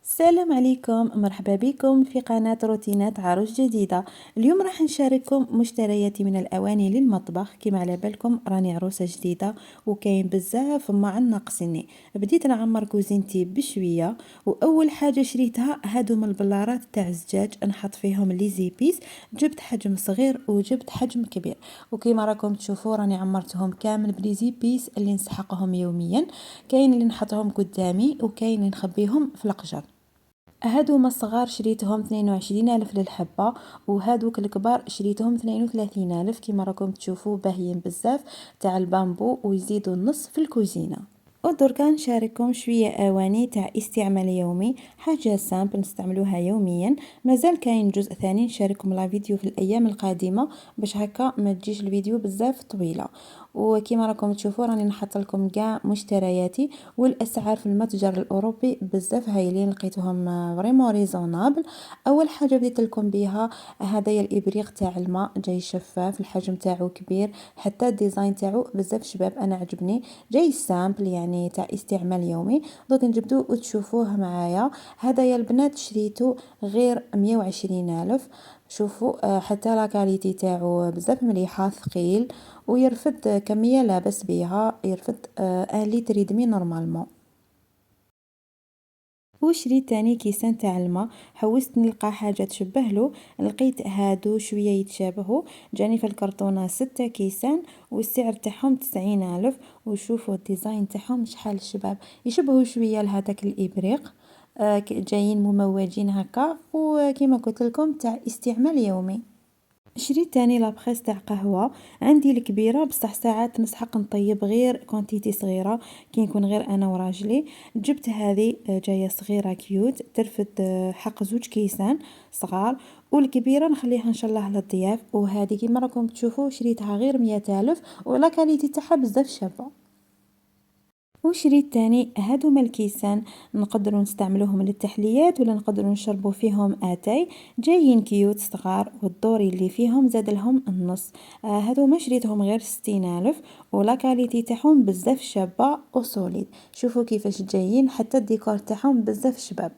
السلام عليكم، مرحبا بكم في قناة روتينات عروس جديدة. اليوم راح نشارككم مشترياتي من الأواني للمطبخ. كما على بالكم راني عروسة جديدة وكاين بزاف ما ناقصني. بديت نعمر كوزينتي بشوية، واول حاجة شريتها هادو من البلارات تاع الزجاج نحط فيهم لي زيبيس. جبت حجم صغير وجبت حجم كبير، وكما راكم تشوفوا راني عمرتهم كامل بلي زيبيس اللي نسحقهم يوميا. كاين اللي نحطهم قدامي وكاين اللي نخبيهم في القجر. هادوما الصغار شريتهم 22 ألف للحبة، وهادوك الكبار شريتهم 32 ألف. كما راكم تشوفوا باهيين بزاف تاع البامبو ويزيدوا النص في الكوزينة. ودركا نشارككم شوية أواني تاع استعمال يومي، حاجة سامبل نستعملوها يوميا. مازال كاين جزء ثاني نشارككم لا فيديو في الأيام القادمة باش هكا ما تجيش الفيديو بزاف طويلة. وكما راكم تشوفوا راني نحط لكم كاع مشترياتي، والاسعار في المتجر الاوروبي بزاف هايلين، لقيتهم فريمون ريزونابل. اول حاجه بديت لكم بها هذايا الابريق تاع الماء، جاي شفاف، الحجم تاعو كبير، حتى الديزاين تاعو بزاف شباب، انا عجبني. جاي سامبل يعني تاع استعمال يومي. دوك نجبدو وتشوفوه معايا. هذايا البنات شريتو غير 120 الف. شوفوا حتى لا كاليتي تاعو بزاف مليحه، ثقيل ويرفد كميه لاباس بيها، يرفد 1 لتر دمي نورمالمون. وشريت تاني كيسان تاع الماء، حوست نلقى حاجه تشبهلو، لقيت هادو شويه يتشابهوا. جاني في الكرتونه 6 كيسان والسعر تاعهم 90 الف. وشوفوا الديزاين تاعهم شحال الشباب، يشبهوا شويه لهداك الابريق. جايين مموجين هكا، وكما قلت لكم تاع استعمال يومي. شريت تاني لابخيس تاع قهوة، عندي الكبيرة بصح ساعات نسحق نطيب غير كونتيتي صغيرة كي نكون غير انا وراجلي. جبت هذه جاية صغيرة كيوت، ترفد حق 2 كيسان صغار، والكبيرة نخليها ان شاء الله للضياف. وهذه كيما راكم تشوفوا شريتها غير 100 ألف، ولا كاليتي تاعها بزاف شابة. وشريت تاني هادوما الكيسان، نقدروا نستعملوهم للتحليات ولا نقدروا نشربوا فيهم اتاي. جايين كيوت صغار، والدوري اللي فيهم زاد لهم النص. هادوما شريتهم غير 60 الف، ولا كاليتي تاعهم بزاف شابه وسوليد. شوفوا كيفاش جايين، حتى الديكور تاعهم بزاف شباب.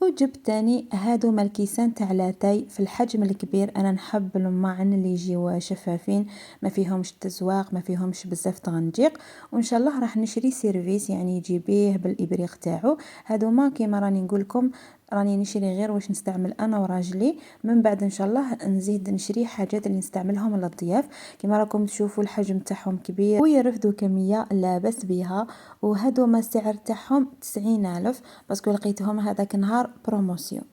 وجبت تاني هادوما الكيسان تاع لاتاي في الحجم الكبير. انا نحب الماعن اللي يجيو شفافين، ما فيهمش تزواق، ما فيهمش بزاف تغنجيق. وان شاء الله راح نشري سيرفيس يعني يجي بيه بالابريق تاعو. هادوما كيما راني نقولكم راني نشري غير واش نستعمل انا وراجلي، من بعد ان شاء الله نزيد نشري حاجات اللي نستعملهم للضياف. كيما راكم تشوفوا الحجم تاعهم كبير ويرفدوا كميه لاباس بها. وهادوما السعر تاعهم 90 الف، باسكو لقيتهم هذاك نهار بروموسيون.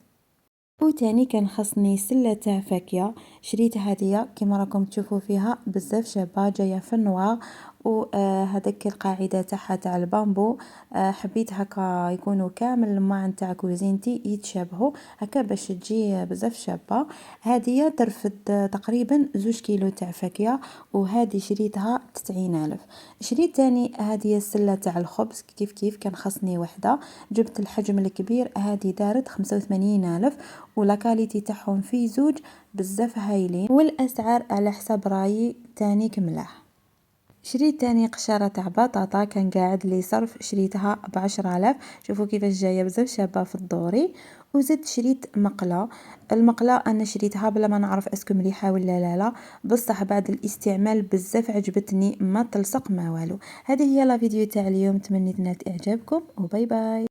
وتاني كان خصني سلة تاع فاكهة، شريت هدية كما راكم تشوفوا فيها بزاف شابة، جاية في النوار. وهذاك القاعدة تاعها تاع البامبو. حبيت هكا يكونوا كامل الماعن تاع كوزينتي يتشابهوا هكا باش تجي بزاف شابة. هدية ترفد تقريبا 2 كيلو تاع فاكهة، وهذه شريتها 90 ألف. شريت تاني هذه السلة تاع الخبز، كيف كيف كان خصني وحدة. جبت الحجم الكبير، هذه دارت 85 ألف، ولا كاليتي تاعهم في زوج بزاف هايلين، والاسعار على حساب رايي تاني كملاح. شريت تاني قشرة تاع بطاطا، كان قاعد لي صرف شريتها ب10 آلاف. شوفوا كيفاش جايه بزاف شابه في الدوري. وزدت شريت مقله. المقله انا شريتها بلا ما نعرف اسكو مليحه ولا لا، بصح بعد الاستعمال بزاف عجبتني، ما تلصق ما والو. هذه هي لا فيديو تاع اليوم، تمنيت نالت اعجابكم، وباي باي.